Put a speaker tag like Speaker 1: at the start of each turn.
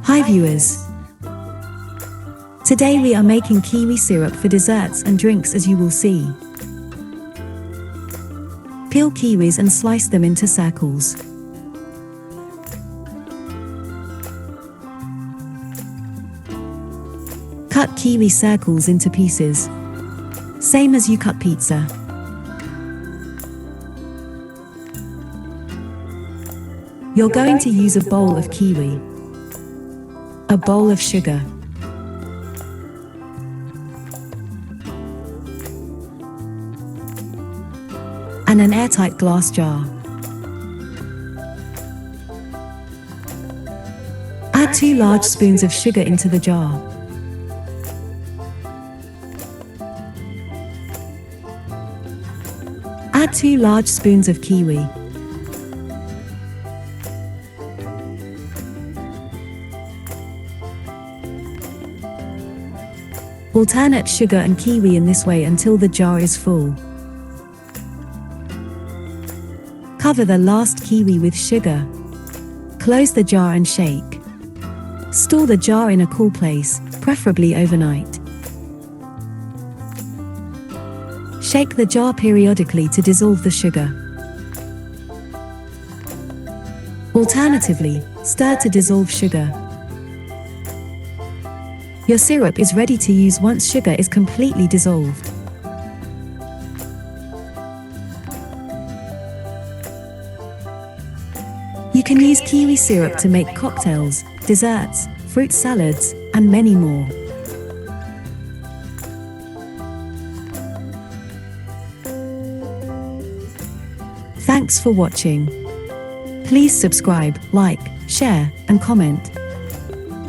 Speaker 1: Hi viewers! Today we are making kiwi syrup for desserts and drinks, as you will see. Peel kiwis and slice them into circles. Cut kiwi circles into pieces, same as you cut pizza. You're going to use a bowl of kiwi, a bowl of sugar, and an airtight glass jar. Add 2 large spoons of sugar into the jar. Add 2 large spoons of kiwi. Alternate sugar and kiwi in this way until the jar is full. Cover the last kiwi with sugar. Close the jar and shake. Store the jar in a cool place, preferably overnight. Shake the jar periodically to dissolve the sugar. Alternatively, stir to dissolve sugar. Your syrup is ready to use once sugar is completely dissolved. You can use kiwi syrup to make cocktails, desserts, fruit salads, and many more. Thanks for watching. Please subscribe, like, share, and comment.